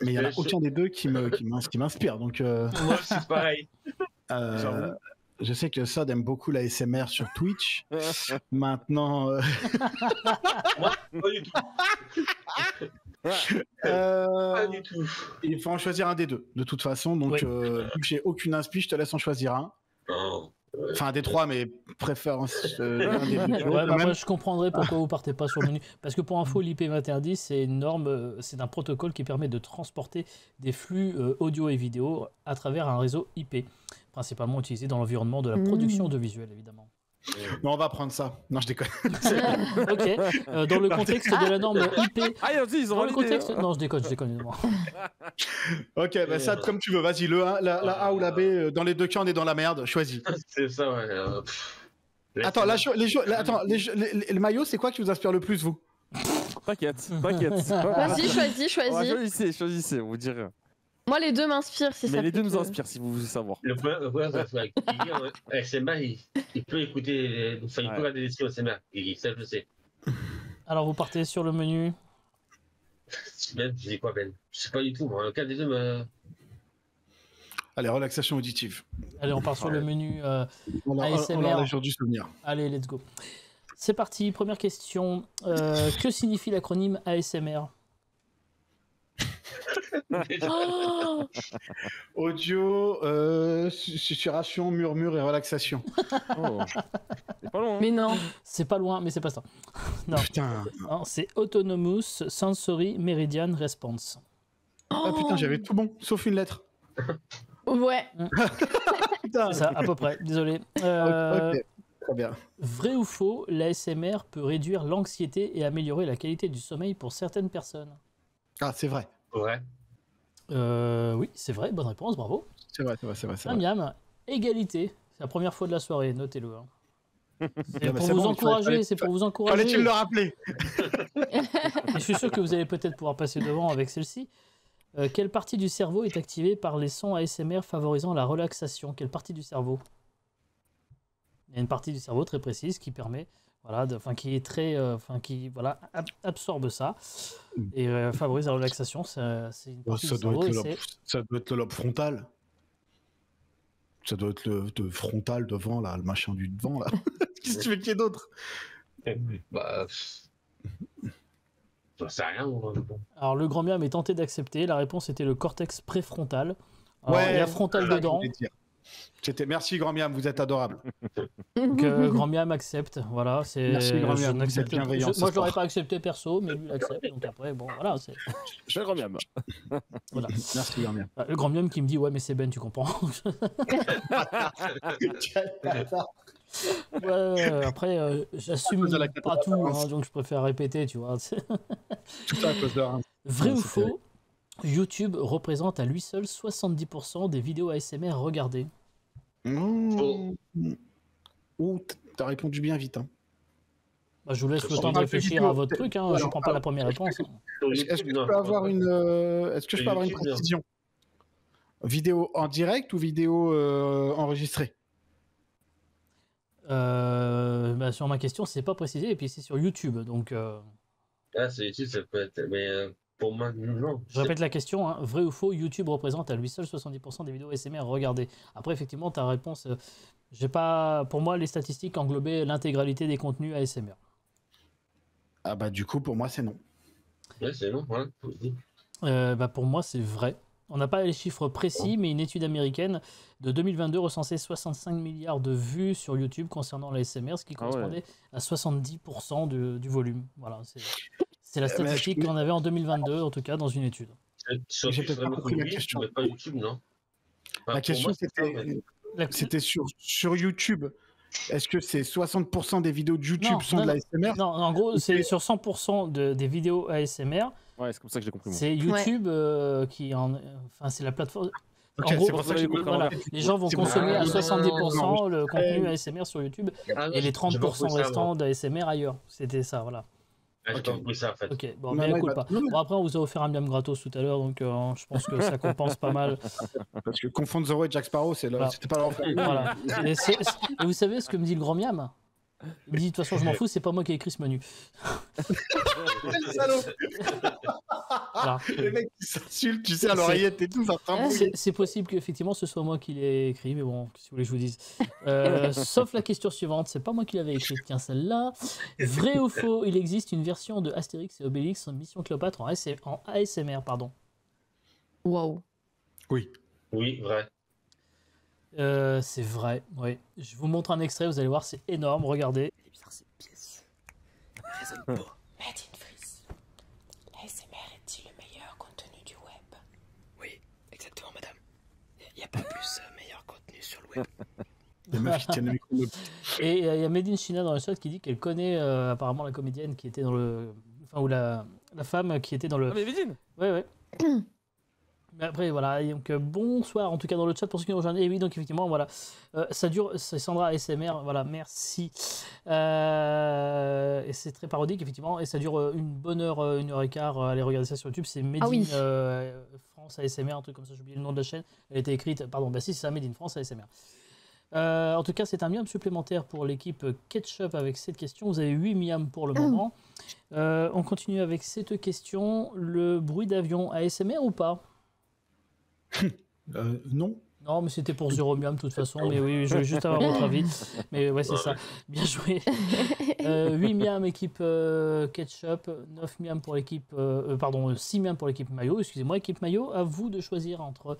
il n'y en a aucun des deux qui m'inspire. Donc, Moi, c'est pareil. je sais que Sod aime beaucoup la SMR sur Twitch. Maintenant, Moi, pas du tout. Pas du tout. il faut en choisir un des deux, de toute façon. Donc, Oui. vu que j'ai aucune inspi, je te laisse en choisir un. Non. Enfin, des trois, mais préférence l'un des deux. Ouais, bah, moi, je comprendrais pourquoi vous partez pas sur le menu. Parce que pour info, l'IP 2110, c'est une norme, c'est un protocole qui permet de transporter des flux audio et vidéo à travers un réseau IP, principalement utilisé dans l'environnement de la production audiovisuelle, évidemment. Non, on va prendre ça. Non, je déconne. Ok, dans le contexte de la norme IP. Ah, ils ont Dans le validé, contexte... hein. Non, je déconne, évidemment. Ok, bah ça, comme tu veux. Vas-y, le A, la A ou la B. Dans les deux cas, on est dans la merde. Choisis. C'est ça, ouais. Attends, les maillots, c'est quoi qui vous inspire le plus, vous? T'inquiète. Vas-y, choisis. Choisissez, on vous dirait. Moi, les deux m'inspirent si ça Mais les deux peut nous te- inspirent si vous voulez savoir. Le problème, c'est que SMR, il peut écouter, enfin, il peut regarder des streams SMR. Ça, je le sais. Alors, vous partez sur le menu. Ben, je dis quoi, Ben? Je sais pas du tout, moi. Aucun des deux me. Allez, relaxation auditive. Allez, on part sur le menu On a ASMR. le jour du souvenir. Allez, let's go. C'est parti, première question. Que signifie l'acronyme ASMR? Oh Audio, susurration, murmure et relaxation. Oh. C'est pas loin. mais non. C'est pas loin, mais c'est pas ça. Non, Putain. non, c'est Autonomous Sensory Meridian Response. Ah putain, j'avais tout bon, sauf une lettre. Ouais. Putain. C'est ça, à peu près, désolé. Ok, très bien. Vrai ou faux, l'ASMR peut réduire l'anxiété et améliorer la qualité du sommeil pour certaines personnes? Ah, c'est vrai. Ouais. Oui, c'est vrai, bonne réponse, bravo. C'est vrai. Miam, égalité. C'est la première fois de la soirée, notez-le. Hein. C'est bah, pour c'est vous bon, encourager, c'est pour vous encourager. Fallait-il le rappeler? Et je suis sûr que vous allez peut-être pouvoir passer devant avec celle-ci. Quelle partie du cerveau est activée par les sons ASMR favorisant la relaxation? Quelle partie du cerveau? Il y a une partie du cerveau très précise qui permet, voilà, qui est très, qui voilà, absorbe ça et favorise la relaxation. C'est une partie du cerveau. Ça doit être le lobe frontal. Ça doit être le frontal devant, là, le machin du devant, là. Qu'est-ce que tu veux qu'il y ait d'autre? Bah. J'en sais rien, moi. Bon. Alors, le grand miam est tenté d'accepter. La réponse était le cortex préfrontal. Alors, il y a frontal dedans. Merci, grand miam, vous êtes adorable. Donc, grand miam accepte. Voilà, c'est. Merci, grand miam, je vous n'accepte- êtes bienveillant ce moi, je l'aurais soir. pas accepté perso, mais lui l'accepte. Donc après, bon, voilà. Je le reviens. Voilà. Merci, grand miam. Le grand miam qui me dit ouais, mais c'est Ben, tu comprends. Ouais, après, j'assume de la pas tout, hein, donc je préfère répéter, tu vois. Tout ça à cause de rien. Vrai ou c'est faux, YouTube représente à lui seul 70% des vidéos ASMR regardées. Mmh. Ou T'as répondu bien vite. Hein. Bah, je vous laisse le temps de réfléchir à votre truc. Hein. Je ne prends pas la première réponse. Est-ce que je peux avoir une précision? Vidéo en direct ou vidéo enregistrée? Bah, sur ma question, c'est pas précisé. Et puis c'est sur YouTube. Donc, Ah, c'est YouTube, ça peut être. Mais pour moi, non. je répète la question. Hein. Vrai ou faux, YouTube représente à lui seul 70% des vidéos ASMR regardées. Après, effectivement, ta réponse. J'ai pas. Pour moi, les statistiques englobaient l'intégralité des contenus ASMR. Ah bah du coup, pour moi, c'est non. Ouais, c'est non, voilà. Bah, pour moi, c'est vrai. On n'a pas les chiffres précis, mais une étude américaine de 2022 recensait 65 milliards de vues sur YouTube concernant l'ASMR, ce qui correspondait à 70% du volume. Voilà, c'est la statistique qu'on avait en 2022, en tout cas, dans une étude. J'ai peut-être pas compris la question. Pas YouTube, non. La question, c'était sur YouTube. Est-ce que c'est 60% des vidéos de YouTube sont de l'ASMR? Non, en gros, c'est sur 100% des vidéos ASMR. Ouais, c'est comme ça que j'ai compris. C'est YouTube qui enfin, c'est la plateforme. Okay, en gros, voilà, les gens vont consommer à 70% le contenu ASMR sur YouTube et les 30% restants d'ASMR ailleurs. C'était ça, voilà. J'ai pas compris ça, en fait. Ok, bon, mais écoute pas. Bon, après, on vous a offert un miam gratos tout à l'heure, donc je pense que ça compense pas mal. Parce que confondre Zoro et Jack Sparrow, c'était pas leur faire. Voilà. Et vous savez ce que me dit le grand miam? Il me dit, de toute façon, je m'en fous, c'est pas moi qui ai écrit ce menu. Quel salaud. Voilà. Les mecs qui s'insultent, tu sais, à l'oreillette et tout, ça c'est possible qu'effectivement ce soit moi qui l'ai écrit, mais bon, si vous voulez que je vous dise. Sauf la question suivante, c'est pas moi qui l'avais écrite, tiens, celle-là. Vrai ou faux, il existe une version de Astérix et Obélix en Mission Cléopâtre en ASMR, pardon. Waouh. Oui. Oui, vrai. C'est vrai, oui. Je vous montre un extrait, vous allez voir, c'est énorme, regardez. C'est bizarre cette pièce. Résonne pas. Made in Freeze. L'ASMR est-il le meilleur contenu du web? Oui, exactement, madame. Il n'y a pas plus meilleur contenu sur le web. Des meufs qui tiennent le micro. Et il y a Made in China dans le chat qui dit qu'elle connaît apparemment la comédienne qui était dans le... Enfin, ou la femme qui était dans le... Ah, mais Médine. Ouais. Mais après, voilà, et donc bonsoir en tout cas dans le chat pour ceux qui nous rejoignent. Et oui, donc effectivement, voilà, ça dure, c'est Sandra ASMR, voilà, merci. Et c'est très parodique, effectivement, et ça dure une bonne heure, 1h15. Allez regarder ça sur YouTube, c'est Made in France ASMR, un truc comme ça, j'ai oublié le nom de la chaîne. Elle a été écrite, pardon, bah si, c'est ça, Made in France ASMR. En tout cas, c'est un miam supplémentaire pour l'équipe Ketchup avec cette question. Vous avez 8 miams pour le moment. On continue avec cette question. Le bruit d'avion ASMR ou pas? Non. Non, mais c'était pour 0 miam de toute façon. Mais oui, je voulais juste avoir votre avis. Mais ouais, c'est ça. Bien joué. 8 miams équipe Ketchup, 9 miams pour l'équipe... pardon, 6 miams pour l'équipe Mayo. Excusez-moi, équipe Mayo, à vous de choisir entre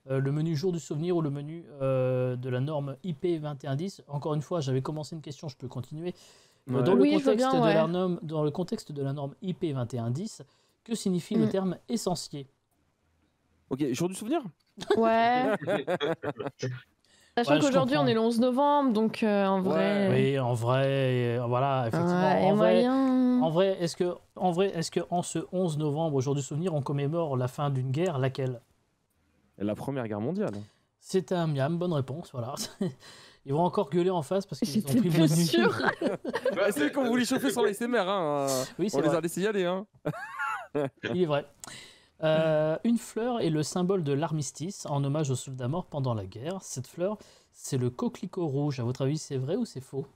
le menu jour du souvenir ou le menu de la norme IP 2110. Encore une fois, j'avais commencé une question, je peux continuer. Ouais. Dans le contexte de la norme IP 2110, que signifie le terme essentiel? Ok, jour du souvenir? Ouais. Sachant qu'aujourd'hui on est le 11 novembre, donc en vrai. Oui, en vrai, voilà, effectivement. En vrai, est-ce que en ce 11 novembre, au jour du souvenir, on commémore la fin d'une guerre, laquelle? La Première Guerre mondiale. C'est un miam, bonne réponse, voilà. Ils vont encore gueuler en face parce qu'ils ont pris le menu. C'est comme vous les chauffer sur l'ASMR, hein. Oui, on les a laissés y aller, hein. Il est vrai. Une fleur est le symbole de l'armistice en hommage aux soldats morts pendant la guerre. Cette fleur, c'est le coquelicot rouge. À votre avis, c'est vrai ou c'est faux?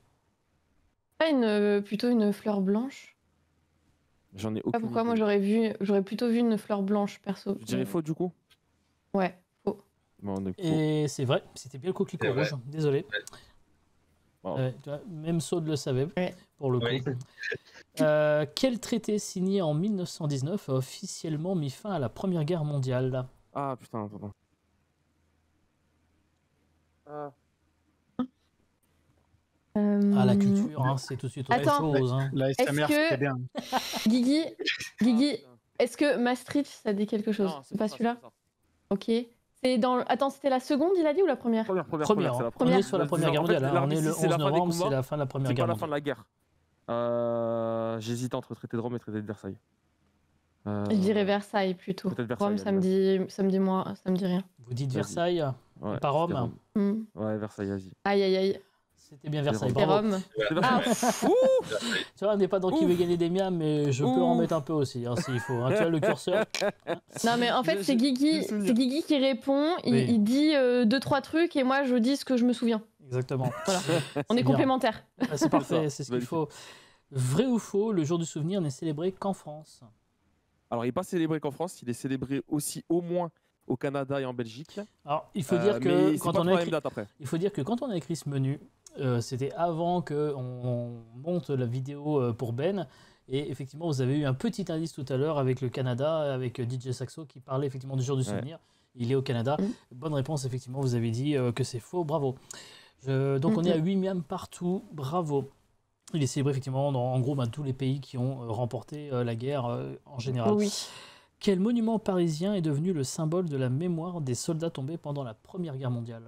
Plutôt une fleur blanche. J'en ai aucune pourquoi idée. moi j'aurais plutôt vu une fleur blanche perso. Je dirais faux du coup. Ouais, faux. Bon, et c'est vrai, c'était bien le coquelicot rouge. Désolé. Wow. Tu vois, même Saud le savait pour le coup. Oui. Quel traité signé en 1919 a officiellement mis fin à la Première Guerre mondiale? Ah putain, pardon. La culture, hein, c'est tout de suite autre chose. Hein. La SMR, c'était bien. Guigui, est-ce que Maastricht, ça dit quelque chose? C'est pas celui-là? Ok. C'est dans... Attends, c'était la seconde, il a dit, ou la première? Première. C'est la première. On est sur la Première Guerre mondiale. On est le 11 novembre, c'est la fin de la Première Guerre mondiale. C'est pas la fin de la guerre. J'hésite entre traité de Rome et traité de Versailles. Je dirais Versailles plutôt. Rome, ça me dit rien. Vous dites Versailles, pas Rome? Ouais, Versailles, vas-y. Aïe. C'était bien Versailles. C'est Bravo. Rome. Ah, Tu vois, on n'est pas dans qui veut gagner des miams, mais je peux en mettre un peu aussi, hein, s'il faut. Hein. Tu vois, le curseur. Non, mais en fait, c'est Guigui qui répond. Il dit 2-3 trucs et moi, je dis ce que je me souviens. Exactement. Voilà. On est bien. complémentaires. Ah, c'est parfait, c'est ce qu'il faut. Vrai ou faux, le jour du souvenir n'est célébré qu'en France? Alors, il n'est pas célébré qu'en France, il est célébré aussi au moins au Canada et en Belgique. Alors, il faut dire que quand on a écrit... date après. Il faut dire que quand on a écrit ce menu, c'était avant qu'on monte la vidéo pour Ben. Et effectivement, vous avez eu un petit indice tout à l'heure avec le Canada, avec DJ Saxo qui parlait effectivement du jour du souvenir. Il est au Canada. Bonne réponse, effectivement, vous avez dit que c'est faux. Bravo. Donc on est à 8 miams partout. Bravo. Il est célébré effectivement dans en gros tous les pays qui ont remporté la guerre en général. Oui. Quel monument parisien est devenu le symbole de la mémoire des soldats tombés pendant la Première Guerre mondiale?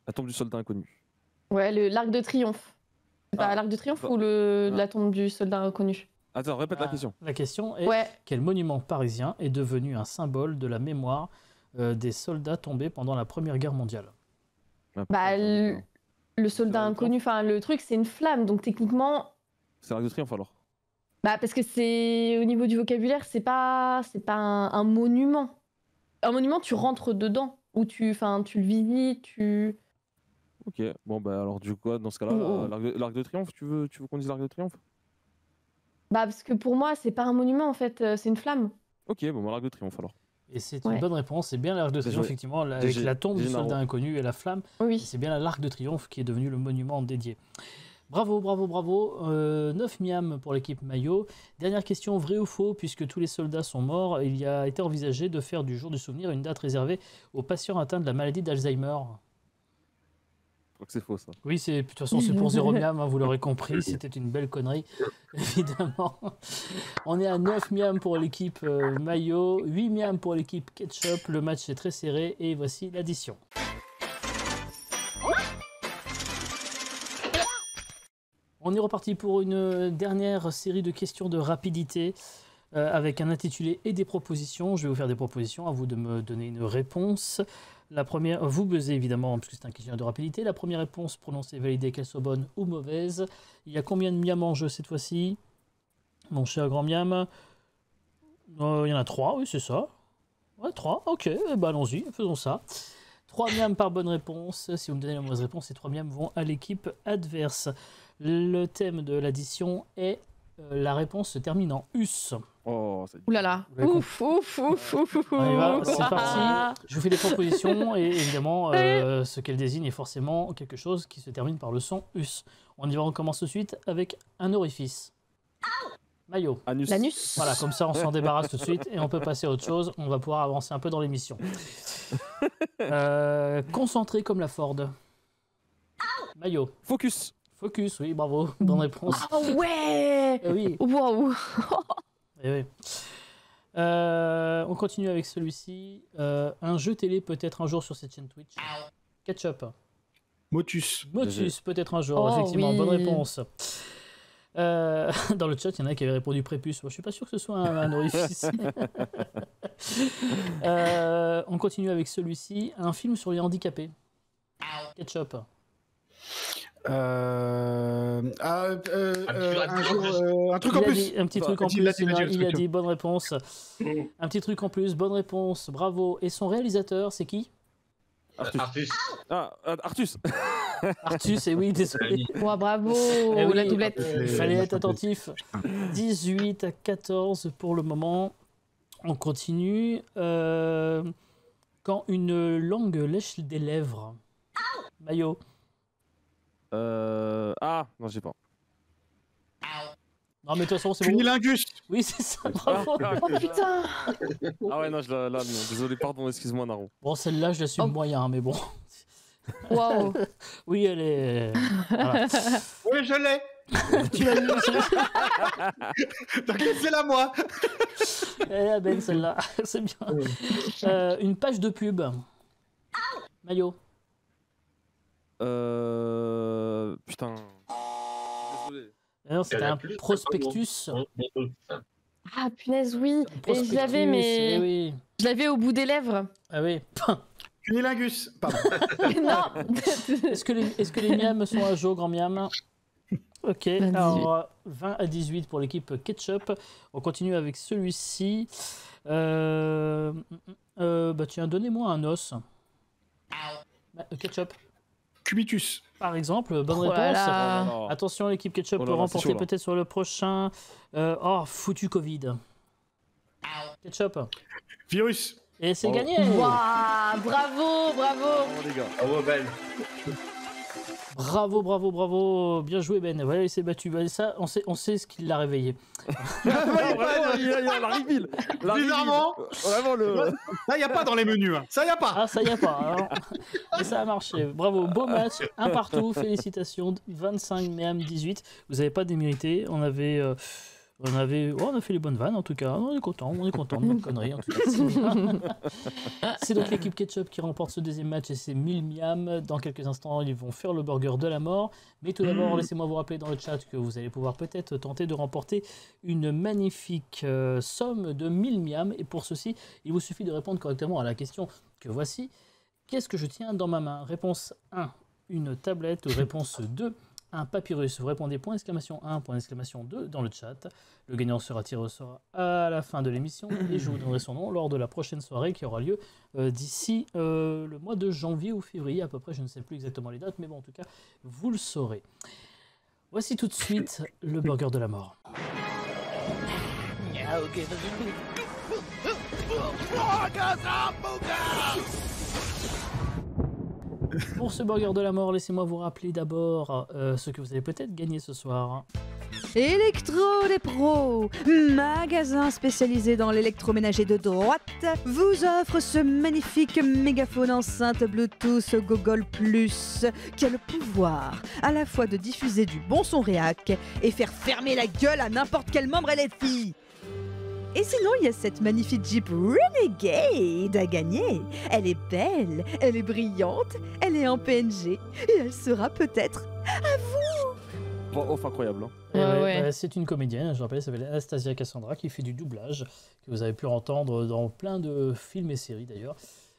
La tombe du soldat inconnu. Ouais, l'Arc de Triomphe. C'est pas l'Arc de Triomphe ou la tombe du soldat inconnu? Attends, répète la question. La question est Ouais. quel monument parisien est devenu un symbole de la mémoire des soldats tombés pendant la Première Guerre mondiale? Bah, le soldat inconnu, enfin le truc c'est une flamme, donc techniquement. C'est l'Arc de Triomphe alors. Bah parce que c'est au niveau du vocabulaire, c'est pas un monument. Un monument, tu rentres dedans ou tu le visites, tu. Ok, bon bah alors du coup dans ce cas-là, l'Arc de Triomphe, tu veux qu'on dise l'Arc de Triomphe? Bah parce que pour moi c'est pas un monument en fait, c'est une flamme. Ok, bon bah l'Arc de Triomphe alors. Et c'est une bonne réponse, c'est bien l'Arc de Triomphe effectivement, avec la tombe du soldat inconnu et la flamme. Oui. C'est bien l'Arc de Triomphe qui est devenu le monument dédié. Bravo, bravo, bravo. 9 miams pour l'équipe maillot. Dernière question, vrai ou faux, puisque tous les soldats sont morts, il a été envisagé de faire du jour du souvenir une date réservée aux patients atteints de la maladie d'Alzheimer. Je crois que c'est faux ça. Oui, de toute façon c'est pour 0 miam, hein, vous l'aurez compris, c'était une belle connerie, évidemment. On est à 9 miams pour l'équipe maillot, 8 miams pour l'équipe ketchup, le match est très serré et voici l'addition. On est reparti pour une dernière série de questions de rapidité avec un intitulé et des propositions. Je vais vous faire des propositions, à vous de me donner une réponse. La première, vous buzzez évidemment, puisque c'est un questionnaire de rapidité. La première réponse prononcée, validée, qu'elle soit bonne ou mauvaise. Il y a combien de miams en jeu cette fois-ci, mon cher grand miam? Il y en a 3, oui, c'est ça. Ouais, 3, ok, bah allons-y, faisons ça. 3 miams par bonne réponse. Si vous me donnez la mauvaise réponse, ces 3 miams vont à l'équipe adverse. Le thème de l'addition est la réponse se termine en us. Oh, ça y est. Ouh là là. Ouf, ouf, ouf, ouf, ouf. On y va, c'est parti. Je vous fais des propositions et évidemment, ce qu'elle désigne est forcément quelque chose qui se termine par le son us. On y va, on commence tout de suite avec un orifice. Maillot. Anus. L'anus. Voilà, comme ça on s'en débarrasse tout de suite et on peut passer à autre chose. On va pouvoir avancer un peu dans l'émission. Concentré comme la Ford. Maillot. Focus. Focus, oui, bravo, bonne réponse. Ah ouais. Oui. Waouh. Oui. On continue avec celui-ci. Un jeu télé peut-être un jour sur cette chaîne Twitch. Ketchup. Motus. Motus peut-être un jour, effectivement, oui. bonne réponse. Dans le chat, il y en a qui avaient répondu prépuce. Moi, je suis pas sûr que ce soit un orifice. On continue avec celui-ci. Un film sur les handicapés. Ketchup. Un truc en plus. Un petit truc en plus. Il a dit bonne réponse. Un petit truc en plus, bonne réponse. Bravo. Et son réalisateur, c'est qui? Artus. Ah, Artus. Artus, et oui, désolé. Ouais, bravo. Eh oui, la doublette. Il fallait être attentif. 18 à 14 pour le moment. On continue. Quand une langue lèche des lèvres. Maillot. Ah, non, j'ai pas. Non, mais de toute façon, c'est bon. Cunilingus. Oui, c'est ça, bravo. Oh putain. Ah ouais, non, non, désolé, pardon, excuse-moi, Naro. Bon, celle-là, je l'assume moyen, mais bon. Waouh. Oui, elle est... Voilà. Oui, je l'ai. Tu l'as mis, Donc laissez-la moi. elle est belle, celle-là. C'est bien. Une page de pub. Maillot. Putain. Désolé. Alors, c'était un prospectus. Ah punaise, oui. Et je l'avais, Eh mais oui. je l'avais au bout des lèvres. Ah oui. Cunilingus. Pardon. Non. Est-ce que les miams sont à jour, grand miam? Ok, alors 20 à 18 pour l'équipe Ketchup. On continue avec celui-ci. Bah tiens, donnez-moi un os. Ketchup. Cubitus. Par exemple, bonne réponse. Voilà. Attention, l'équipe Ketchup Oh là peut là, remporter c'est chaud, là. peut-être sur le prochain. Oh, foutu Covid. Ketchup. Virus. Et c'est Oh. gagné. Waouh, bravo, bravo. Oh, les gars. Bravo, Ben. Bravo, bravo, bravo. Bien joué, Ben. Voilà, il s'est battu. Bah, ça, on sait ce qui l'a réveillé. Vraiment, il y a la reveal. La reveal. Bizarrement. Vraiment le. Ça, y a pas dans les menus. Hein. Ça, y a pas. Ah, ça y a pas. Hein. Et ça a marché. Bravo, beau match. Un partout. Félicitations. 25, Méam 18. Vous n'avez pas démérité. On a fait les bonnes vannes en tout cas. On est content de notre connerie en tout cas. C'est donc l'équipe Ketchup qui remporte ce deuxième match et c'est 1000 miam. Dans quelques instants, ils vont faire le burger de la mort. Mais tout d'abord, laissez-moi vous rappeler dans le chat que vous allez pouvoir peut-être tenter de remporter une magnifique somme de 1000 miam. Et pour ceci, il vous suffit de répondre correctement à la question que voici. Qu'est-ce que je tiens dans ma main? Réponse 1, une tablette. Réponse 2, un papyrus. Vous répondez point d'exclamation 1, point d'exclamation 2 dans le chat. Le gagnant sera tiré au sort à la fin de l'émission et je vous donnerai son nom lors de la prochaine soirée qui aura lieu d'ici le mois de janvier ou février à peu près. Je ne sais plus exactement les dates, mais bon, en tout cas, vous le saurez. Voici tout de suite le burger de la mort. Pour ce burger de la mort, laissez-moi vous rappeler d'abord ce que vous allez peut-être gagner ce soir. Electro des pros, magasin spécialisé dans l'électroménager de droite, vous offre ce magnifique mégaphone enceinte Bluetooth Google Plus qui a le pouvoir à la fois de diffuser du bon son réac et faire fermer la gueule à n'importe quel membre LFI. Et sinon, il y a cette magnifique Jeep Renegade à gagner. Elle est belle, elle est brillante, elle est en PNG et elle sera peut-être à vous. Bon, off incroyable. Hein. Ouais. C'est une comédienne, je rappelle, elle s'appelle Anastasia Cassandra, qui fait du doublage, que vous avez pu entendre dans plein de films et séries d'ailleurs,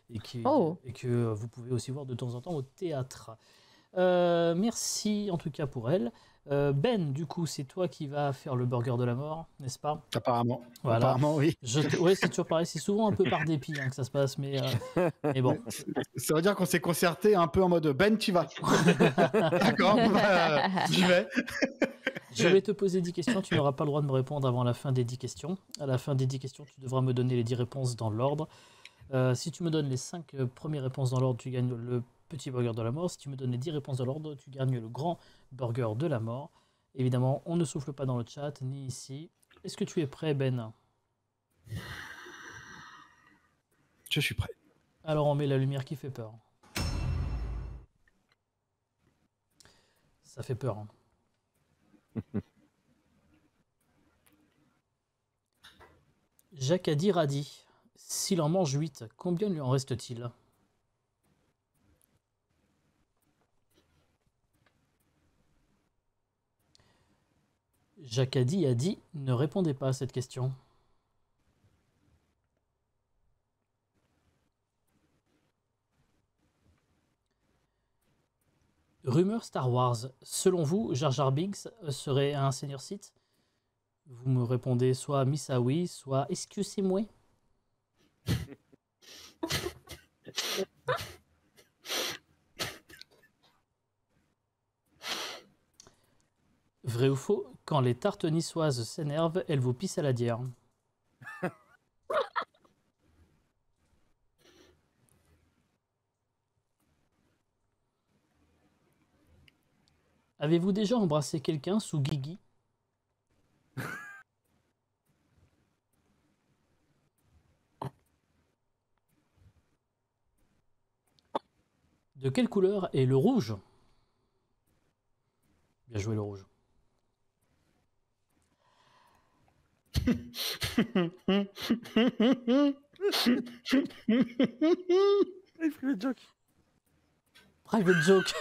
et que vous pouvez aussi voir de temps en temps au théâtre. Merci en tout cas pour elle. Ben, du coup, c'est toi qui vas faire le burger de la mort, n'est-ce pas? Apparemment. Voilà. Apparemment, oui. Ouais, c'est toujours pareil, c'est souvent un peu par dépit que ça se passe, mais bon. Ça veut dire qu'on s'est concerté un peu en mode Ben, tu vas. D'accord, j'y vais. Je vais te poser 10 questions, tu n'auras pas le droit de me répondre avant la fin des 10 questions. À la fin des 10 questions, tu devras me donner les 10 réponses dans l'ordre. Si tu me donnes les 5 premières réponses dans l'ordre, tu gagnes le petit burger de la mort. Si tu me donnes les 10 réponses dans l'ordre, tu gagnes le grand burger de la mort. Évidemment, on ne souffle pas dans le chat, ni ici. Est-ce que tu es prêt, Ben? Je suis prêt. Alors on met la lumière qui fait peur. Ça fait peur. Hein. Jacques a dit, s'il en mange 8, combien lui en reste-t-il? Jacques a dit, ne répondez pas à cette question. Rumeur Star Wars. Selon vous, Jar Jar Binks serait un seigneur Sith? Vous me répondez soit Misawi, soit excusez-moi. Vrai ou faux, quand les tartes niçoises s'énervent, elles vous pissent à la dière. Avez-vous déjà embrassé quelqu'un sous Guigui? De quelle couleur est le rouge? Bien joué le rouge. Private joke. Private joke.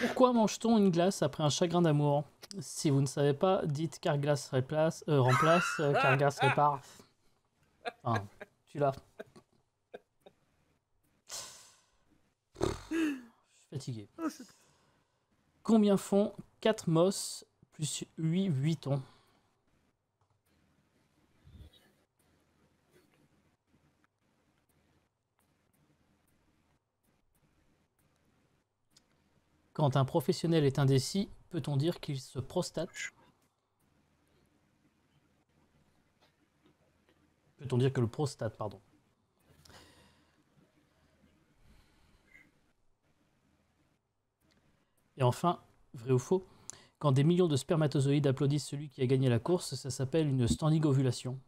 Pourquoi mange-t-on une glace après un chagrin d'amour? Si vous ne savez pas, dites Carglass remplace, Carglass répare. Enfin, tu l'as. Je suis fatigué. Combien font 4 Moss plus 8 Vuitton? Quand un professionnel est indécis, peut-on dire qu'il se prostate? Peut-on dire que le prostate, pardon. Et enfin, vrai ou faux, quand des millions de spermatozoïdes applaudissent celui qui a gagné la course, ça s'appelle une standing ovulation.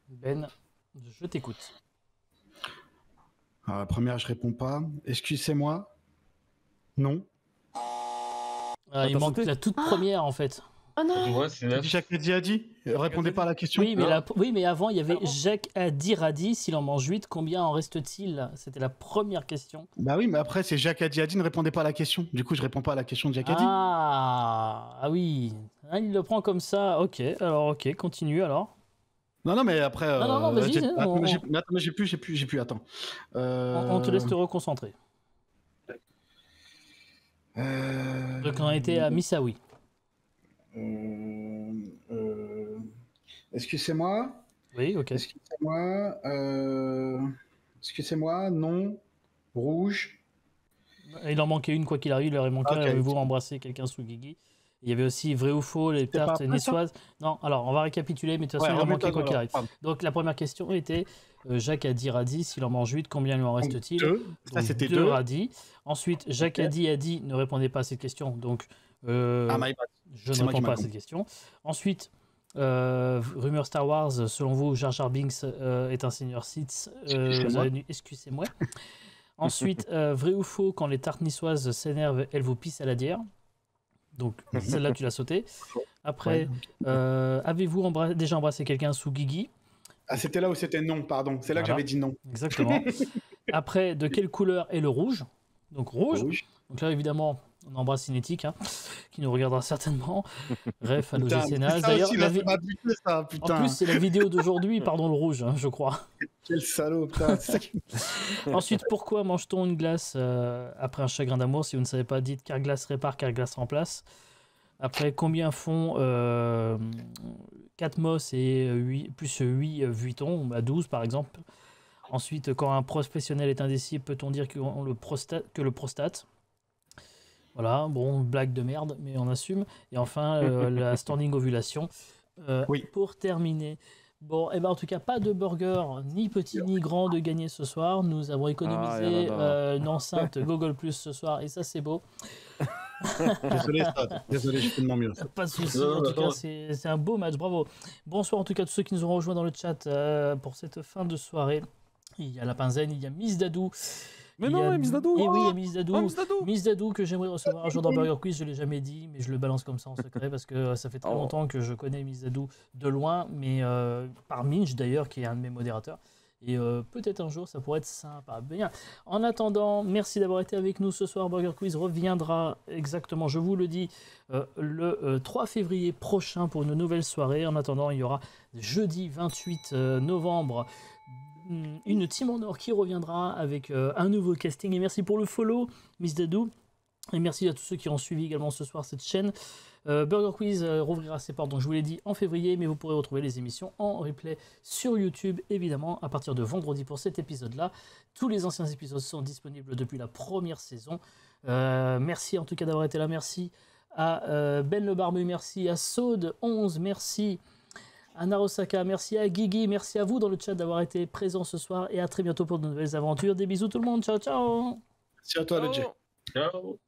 Ben, je t'écoute. Alors, la première, je réponds pas. Excusez-moi. Non. Il manque la toute première en fait. Oh non. Ouais, c'est Jacques Addy a dit. Répondez pas à la question. Oui, mais avant, il y avait Jacques Addy dit s'il en mange 8, combien en reste-t-il? C'était la première question. Bah oui, mais après, c'est Jacques Addy ne répondez pas à la question. Du coup, je réponds pas à la question de Jacques Addy. Ah oui. Ah, il le prend comme ça. Ok, alors ok, continue alors. Non, mais après. Non, vas-y. Attends, mais j'ai plus. Attends. On te laisse te reconcentrer. Donc on était à Missaoui. Excusez-moi. Oui, ok. Excusez-moi, non. Rouge. Il en manquait une, quoi qu'il arrive, il aurait manqué. Okay. Avez-vous embrassé quelqu'un sous Guigui? Il y avait aussi vrai ou faux, les tartes niçoises. Non, alors on va récapituler, mais de toute façon, il en manquait quoi qu'il arrive. Donc la première question était Jacques Addy radis, s'il en mange 8, combien lui en reste-t-il? Ça, c'était 2 radis. Ensuite, Jacques Addy ne répondait pas à cette question, donc je ne réponds pas à cette question. Ensuite, rumeur Star Wars, selon vous, Jar Jar Binks est un senior Sith. Excusez-moi. Ensuite, vrai ou faux, quand les tartes niçoises s'énervent, elles vous pissent à la dière. Donc celle-là, tu l'as sauté. Après, avez-vous déjà embrassé quelqu'un sous Guigui? Ah, c'était là où c'était non, pardon. C'est là que j'avais dit non. Exactement. Après, de quelle couleur est le rouge? Donc rouge. Donc là, évidemment, on embrasse Cinétique, qui nous regardera certainement. Ref à l'OGCNH. D'ailleurs, en plus, c'est la vidéo d'aujourd'hui, pardon, le rouge, je crois. Quel salaud, putain. Ensuite, pourquoi mange-t-on une glace après un chagrin d'amour? Si vous ne savez pas, dites car glace répare, car glace remplace. Après, combien font 4 Moss et 8, plus 8 Vuitton, à 12 par exemple? Ensuite, quand un professionnel est indécis, peut-on dire que le prostate? Voilà, bon, blague de merde, mais on assume. Et enfin, la standing ovulation. Pour terminer. Bon, et ben en tout cas, pas de burger, ni petit ni grand, de gagner ce soir. Nous avons économisé une enceinte Google Plus ce soir, et ça, c'est beau. Désolé, je fais de mon mieux. Pas de soucis, en tout cas, c'est un beau match, bravo. Bonsoir en tout cas à tous ceux qui nous ont rejoints dans le chat pour cette fin de soirée. Il y a Lapin Zen, il y a Miss Dadou. Mais non, Miss Dadou. Et oui, il y a Miss Dadou. Miss Dadou que j'aimerais recevoir un jour dans Burger Quiz, je ne l'ai jamais dit, mais je le balance comme ça en secret parce que ça fait très longtemps que je connais Miss Dadou de loin, mais par Minch d'ailleurs, qui est un de mes modérateurs. Et peut-être un jour, ça pourrait être sympa. Bien. En attendant, merci d'avoir été avec nous ce soir. Burger Quiz reviendra exactement, je vous le dis, le 3 février prochain pour une nouvelle soirée. En attendant, il y aura jeudi 28 novembre une team en or qui reviendra avec un nouveau casting. Et merci pour le follow, Miss Dadou. Et merci à tous ceux qui ont suivi également ce soir cette chaîne. Burger Quiz rouvrira ses portes, donc je vous l'ai dit, en février, mais vous pourrez retrouver les émissions en replay sur YouTube, évidemment, à partir de vendredi pour cet épisode-là. Tous les anciens épisodes sont disponibles depuis la première saison. Merci en tout cas d'avoir été là. Merci à Ben le Barbu, merci à Saude11, merci à Narosaka, merci à Guigui, merci à vous dans le chat d'avoir été présents ce soir, et à très bientôt pour de nouvelles aventures. Des bisous tout le monde, ciao ciao. Merci à toi, le J. Ciao.